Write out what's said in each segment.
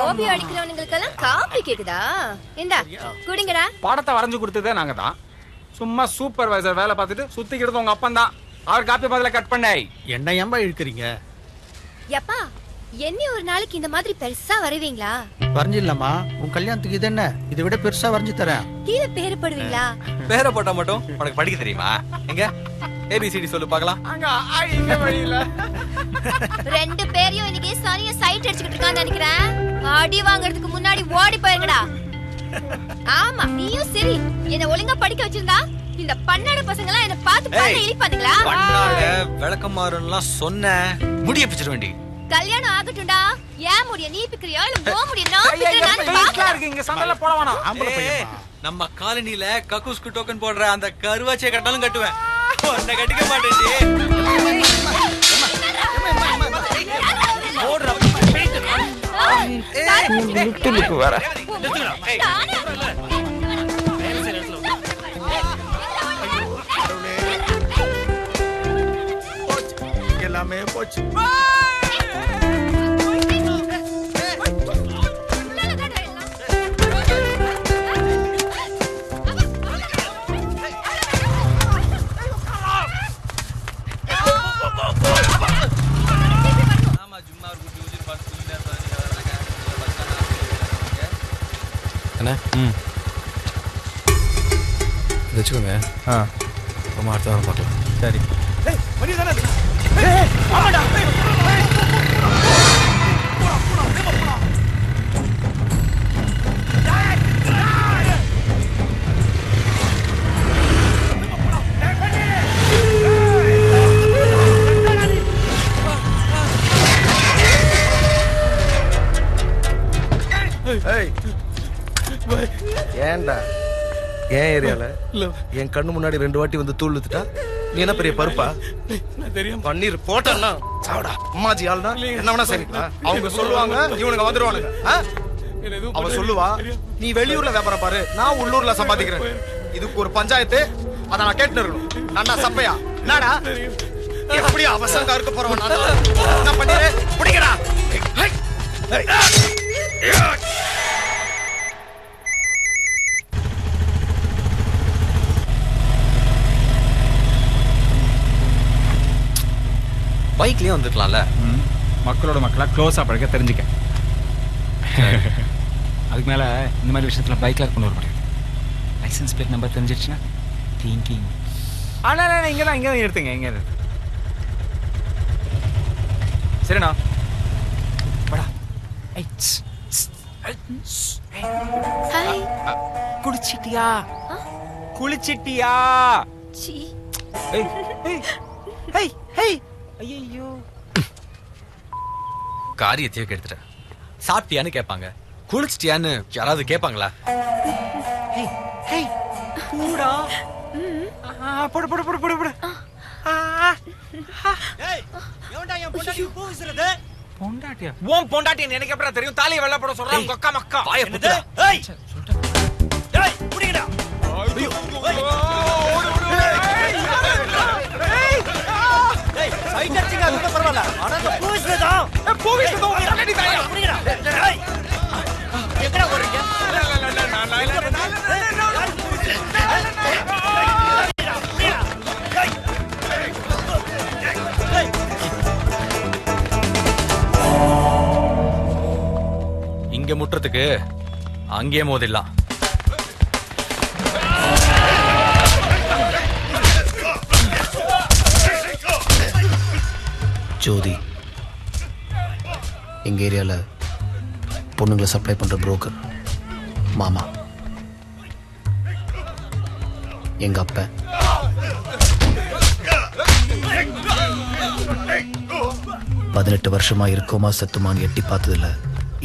OP அடிக்கிறவனுங்களுக்கெல்லாம் copy கேக்குதா? இந்தா குடிங்கடா. படத்தை வரைஞ்சு கொடுத்ததே நாங்க தான். சும்மா சூப்பர்வைசர் வேலை பார்த்துட்டு சுத்திக்கிறது உங்க அப்பன் தான். அவர் காப்பி பதில கட் பண்ண என்ன ஏம்பா இழுக்கிறீங்க? யப்பா என்ன ஒரு நாளைக்கு இந்த மாதிரி பெருசா வரைவீங்களா? வரைஞ்சிடலாமா? உன் கல்யாணத்துக்கு இது என்ன, இதை விட பெருசா வரைஞ்சு தரேன். கீழே பேரு போடுவீங்களா? பேரை போட்டா மட்டும் உனக்கு படிக்க தெரியுமா? எங்க ஏபிசிடி சொல்லு பார்க்கலாம். ரெண்டு பேரையும் இன்னைக்கு சரியா சைட் அடிச்சுக்கிட்டு இருக்கான்னு நினைக்கிறேன். அடி வாங்குறதுக்கு முன்னாடி ஓடி போயிருங்கடா. ஆமா நீயும் சரி, என்ன ஒழுங்கா படிக்க வச்சிருந்தா இந்த பன்னாட பசங்க எல்லாம் என்ன பார்த்து பார்த்து இழிப்பானுங்களா? பன்னாட விளக்கமாறுன்னுலாம் சொன்ன முடிய பிச்சிட வேண்டி. கல்யாணம் ஆகட்டும்டா. ஏன் முடிய நீ பிக்கறியா இல்ல ஓ முடிய நான் பிக்கறேன்னு பாக்கலாம். இங்க சண்டல போட வேணாம். நம்ம காலனில கக்கூஸ்க்கு டோக்கன் போடுற அந்த கருவாச்சியை கட்டாலும் கட்டுவேன். உன்னை கட்டிக்க மாட்டேன்டி. போடுற லிப்டிலுக்கு வர எல்லாமே போச்சு. வச்சுக்கோங்க. ரொம்ப அடுத்த வாரம் பார்க்கலாம். சரி. ஏன்டா ஏன் ஏரியால என் கண்ணு முன்னாடி 2 வாட்டி வந்து தூள் வித்துட்டா நீ என்ன பெரிய பருப்பா? தெரியும் பன்னீர் போட்டா சாவடா. அம்மாஜி ஆள்னா என்ன வேணா சரிங்களா? அவங்க சொல்லுவாங்க, இவனுங்க வந்துருவானுங்க. அவ சொல்லுவா, நீ வெளியூர்ல வியாபாரம் பாரு, நான் உள்ளூர்ல சம்பாதிக்கிறேன். இதுக்கு ஒரு பஞ்சாயத்து, அத நான் கேட்டு இருக்கணும். நானா சப்பையா? என்னடா எப்படி அவசரங்கா இருக்க போறவன் நான் என்ன பண்ணிரு? புடிங்கடா. பைக்லயே வந்துக்கலாம்ல. மக்களோட மக்களா க்ளோஸா பழக தெரிஞ்சுக்க. அதுக்கு மேல இந்த மாதிரி விஷயத்துல பைக்ல கொண்டு வர முடியாது. லைசன்ஸ் பிளேட் நம்பர் தெரிஞ்சிடுச்சுன்னா திங்கிங். ஆனா இங்க தான் எடுத்துங்க. இங்க சரிண்ணா படா. ஹாய். குளிச்சிட்டியா? குளிச்சிட்டியா? சீ. ஐயோ காரியத்தையே கெடுத்துட்டேன். சாப்பிட்டியான்னு கேட்பாங்க, குளிச்சிட்டியான்னு யாராவது கேட்பாங்களா? பூடா. போடு போடு போடு போடு போடு. பொண்டாட்டியா? ஓம் பொண்டாட்டியா எனக்கு எப்படா தெரியும்? தாலியை வெள்ள போட சொல்றான் கொக்கா மக்கா. வாயை புத்துடா. ஏய் சொல்றேன். டேய் புடிங்கடா. ஐயோ ஏய் சைட் அடிச்சிங்க, அது பரவாயில்லை. ஆனா அந்த பூவிஸ்லதா பூவிஸ்லதா ஆல்ரெடி தாயா புடிங்கடா. டேய் எங்கடா ஓடுறீங்க? இங்க முற்றத்துக்கு அங்கேயே மோதிடலாம். ஜோதி எங்க ஏரியால பொண்ணுங்களை சப்ளை பண்ற புரோக்கர் மாமா. எங்க அப்ப 18 வருஷமா இருக்கோமா செத்துமான்னு எட்டி பார்த்ததில்ல.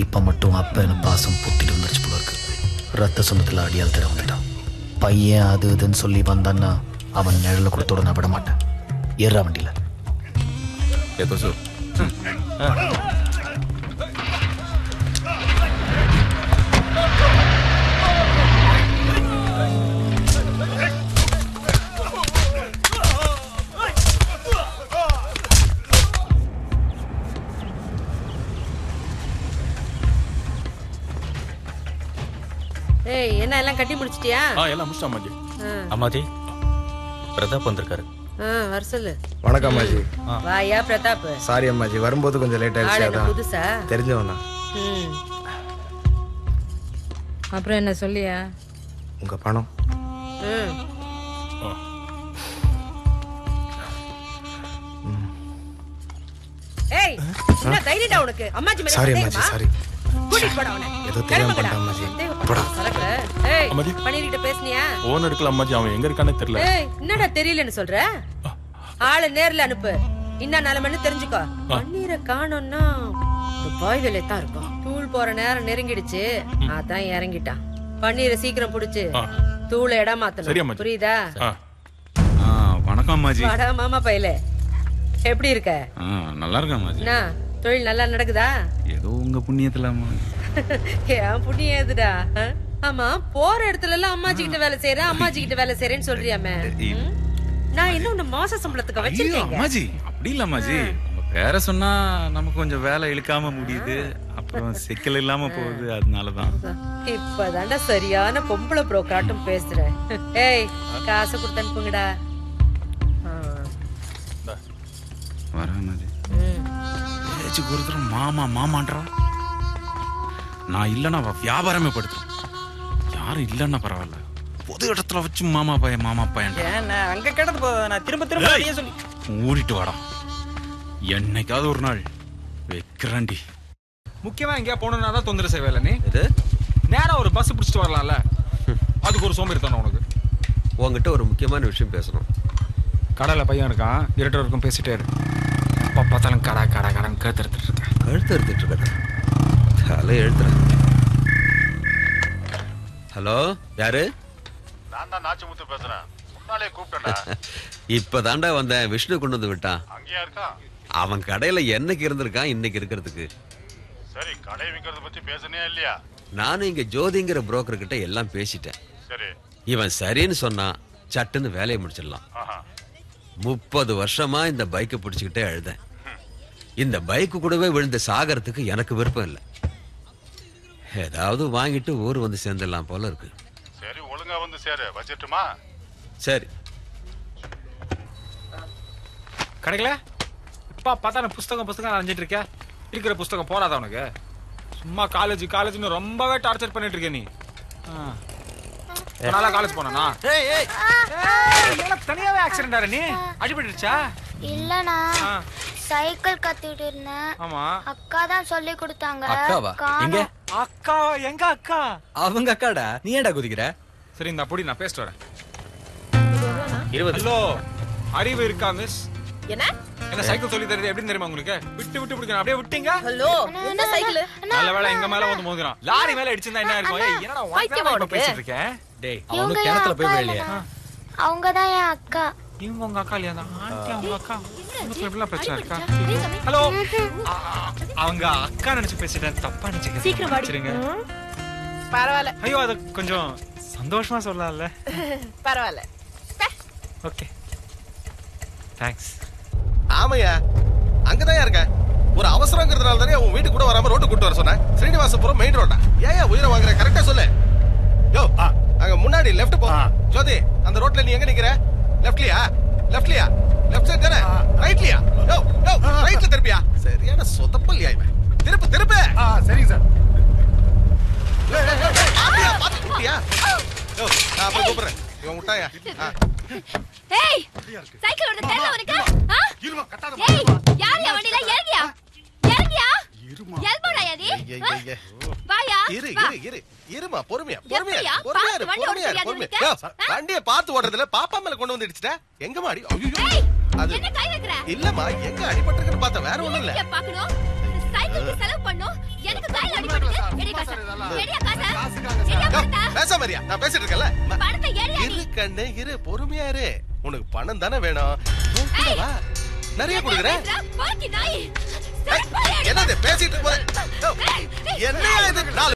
இப்ப மட்டும் அப்பன்னு பாசம் புத்திட்டு வந்துருச்சு போல இருக்கு. ரத்த சொந்தத்துல அடியால் தர வந்துட்டான். பையன் அது இதுன்னு சொல்லி வந்தான்னா அவன் நிழல கொடுத்தோட நான் விட மாட்டேன். ஏறா வண்டியில. ஏய் என்ன எல்லாம் கட்டி முடிச்சிட்டியா? எல்லாம் முடிச்சிட்டேன் அம்மாஜி. அம்மாஜி பிரதாப் வந்திருக்காரு. வர சொல்லு. வணக்கம் அம்மாஜி. வாயா பிரதாப். சாரி அம்மாஜி, வரும்போது கொஞ்சம் லேட் ஆளு ஆயிடுச்சு. என்ன அதான் புதுசா? தெரிஞ்சவன் தான். அப்புறம் என்ன சொல்லியா? உங்க பணம். ஏய் என்ன தைரியடா உனக்கு? அம்மாஜி மேல சாரி அம்மாஜி, சந்தேகமா? சாரி. கூட்டிட்டு போடா அவனை. ஏதோ தெரியாம பண்ணிட்டேன் அம்மாஜி. போடா. சரக்கு. ஏய் அம்மாஜி. பன்னீர்கிட்ட பேசுனியா? ஓன் எடுக்கல அம்மாஜி, அவன் எங்க இருக்கானே தெரியல. ஏய் என்னடா தெரியலன்னு சொல்ற? ஆளு நேர்ல அனுப்பு. என்ன நிலைமைன்னு தெரிஞ்சுக்கோ. பன்னீரை காணோம்னா பாய் வேலையை தான் இருக்கும். தூள் போற நேரம் நெருங்கிடுச்சு, அதான் இறங்கிட்டான். பன்னீரை சீக்கிரம் புடிச்சு தூளை இடம் சரி மாத்தணும். அம்மாஜி. புரியுதா? வணக்கம் அம்மாஜி. வாடா மாமா பையலே, எப்படி இருக்க? நல்லா இருக்கேன் அம்மாஜி. என்ன தொழில் நல்லா நடக்குதா? ஏதோ உங்க புண்ணியத்துல அம்மா. ஏன் புண்ணியம் ஏதுடா? ஆமா, போற இடத்துல எல்லாம் அம்மாஜி கிட்ட வேலை செய்யறேன், அம்மாஜி கிட்ட வேலை செய்யறேன்னு சொல்றியாமே. நான் என்ன உன்ன மாச சம்பளத்துக்கு வச்சிருக்கேன் அம்மாஜி அப்படி இல்ல அம்மாஜி. உங்க பேரை சொன்னா நமக்கு கொஞ்சம் வேலை இழுக்காம முடியுது, அப்புறம் சிக்கல் இல்லாம போகுது, அதனாலதான். இப்பதான்டா சரியான பொம்பளை புரோக்கராட்டம் பேசுற. ஏய் காசு கொடுத்து அனுப்புங்கடா. வரேன் அம்மாஜி. பேச்சுக்கு ஒருத்தர் மாமா மாமான்றான். நான் இல்லைன்னா அவ வியாபாரமே படுத்துறேன். யாரும் இல்லைன்னா பரவாயில்ல, பொது இடத்துல வச்சு மாமா பையன் மாமா பையன் அங்க கிடந்து போவேன். நான் திரும்ப திரும்ப அதையே சொல்லி மூடிட்டு வாடா. என்னைக்காவது ஒரு நாள் வைக்கிறேன்டி. முக்கியமா எங்கேயா போகணும்னா தான் தொந்தரவு செய்வேல நீ. நேரா ஒரு பஸ் பிடிச்சிட்டு வரலாம்ல, அதுக்கு ஒரு சோம்பேறி உனக்கு. உங்ககிட்ட ஒரு முக்கியமான விஷயம் பேசணும். கடையில் பையன் இருக்கான், இருட்டு வரைக்கும் பேசிட்டே இரு. எப்போ பார்த்தாலும் கடை கடை கடன் கழுத்து இருக்கேன். கழுத்து எடுத்துட்டு இருக்கேன், தலை எழுத்துறேன். ஹலோ, யாரு? நான் தான் நாச்சிமுத்து பேசுறேன். முன்னாலே கூப்பிட்டேன்டா. இப்பதான்டா வந்தேன். விஷ்ணு கொண்டு வந்து விட்டான். அங்கேயா இருக்கா? அவன் கடையில என்னைக்கு இருந்திருக்கான் இன்னைக்கு இருக்கிறதுக்கு. சரி, கடை விக்கிறத பத்தி பேசனே இல்லையா? நானும் இங்க ஜோதிங்கிற புரோக்கர் கிட்ட எல்லாம் பேசிட்டேன். சரி. இவன் சரின்னு சொன்னா சட்டுன்னு வேலையை முடிச்சிடலாம். 30 வருஷமா இந்த பைக்கை பிடிச்சுக்கிட்டே அழுதேன். இந்த பைக்கு கூடவே விழுந்து சாகறதுக்கு எனக்கு விருப்பம் இல்லை. ஏதாவது வாங்கிட்டு ஊர் வந்து சேர்ந்துடலாம் போல இருக்கு. சரி, ஒழுங்கா வந்து சேரு. வச்சிட்டுமா? சரி. கிடைக்கல இப்ப பார்த்தா நான் புஸ்தகம் அரைஞ்சிட்டு இருக்கேன். இருக்கிற புஸ்தகம் போறாதா உனக்கு? சும்மா காலேஜ்னு ரொம்பவே டார்ச்சர் பண்ணிட்டு இருக்க நீ. நாளா காலேஜ் போனா தனியாவே ஆக்சிடென்ட் ஆற. நீ அடிபட்டுருச்சா? இல்லனா சைக்கிள் கத்திட்டு இருந்தேன். ஆமா, அக்கா தான் சொல்லி கொடுத்தாங்க. அக்காவா? எங்க? அக்கா எங்க அக்கா? அவங்க அக்காடா. நீ ஏன்டா குதிக்கிற? சரி இந்த அப்படி நான் பேசிட்டு வரேன். 20. ஹலோ, அறிவு இருக்கா மிஸ்? என்ன என்ன சைக்கிள் சொல்லி தரது எப்படின்னு தெரியுமா உங்களுக்கு? விட்டு பிடிக்கணும். அப்படியே விட்டீங்க. ஹலோ, என்ன சைக்கிள்? நல்ல வேளை எங்க மேல வந்து மோதுறான். லாரி மேல இடிச்சிருந்தா என்ன இருக்கும்? ஏய் என்னடா வாய்க்கமா பேசிட்டு இருக்க? டேய், அவனு கிணத்துல போய் விழலையா? அவங்க தான் என் அக்கா. இவங்க உங்க அக்கா இல்லையா? ஆண்டி அவங்க அக்கா. உங்களுக்கு எப்படிலாம் பிரச்சனை இருக்கா? ஹலோ, அவங்க அக்கா நினைச்சு பேசிட்டேன், தப்பா நினைச்சுக்க. சீக்கிரம் வாடிச்சிருங்க. பரவாயில்ல. ஐயோ, அது கொஞ்சம் சந்தோஷமா சொல்லலாம்ல. பரவாயில்ல. Okay, thanks. ஆமையா, அங்கதான் இருக்க. ஒரு அவசரங்கிறதுனால தானே உன் வீட்டுக்கு கூட வராம ரோட்டு கூட்டு வர சொன்னேன். ஸ்ரீனிவாசபுரம் மெயின் ரோட்டா? ஏன் உயிரை வாங்குற? கரெக்டா சொல்லு. யோ, அங்க முன்னாடி லெஃப்ட் போ. ஜோதி, அந்த ரோட்ல நீ எங்க நிக்கிற? லெஃப்ட்லியா? லெஃப்ட் சைடு தானே? ரைட்லியா? யோ, ரைட்ல திருப்பியா? சரியான சொதப்பல்யா இவன். திருப்பு. சரிங்க சார். பாத்துட்டியா? யோ, நான் அப்ப கூப்பிடுறேன். இவன் விட்டாயா? ஏய் சைக்கிள் ஓட தெரியல உனக்கு? இருமா, கத்தாத. ஏய் யார் யா வண்டில? இறங்கியா? எல்போடா யாரி? வாயா. இருமா, பொறுமையா. பொறுமையா. வண்டியை பார்த்து ஓடுறதுல பாப்பா மேல கொண்டு வந்து இடிச்சிட்ட. எங்க மாடி? அது என்ன கை வைக்கற? இல்லம்மா, எங்க அடிபட்டிருக்குன்னு பார்த்தா வேற ஒண்ணும் இல்ல. பாக்கணும். சைக்கிளுக்கு செலவு பண்ணனும். எனக்கு கையில அடிபட்டுது. எடி காசு. எடியா காசு. எடியா பணத்தை. பேச மாதிரியா? நான் பேசிட்டு இருக்கேன்ல. பணத்தை எடியா நீ. இரு கண்ணே, இரு, பொறுமையா இரு. உனக்கு பணம் தானே வேணும். வா, நிறைய கொடுக்குறேன். பாக்கி நாய். என்னது பேசிட்டு போற? என்னையா இது?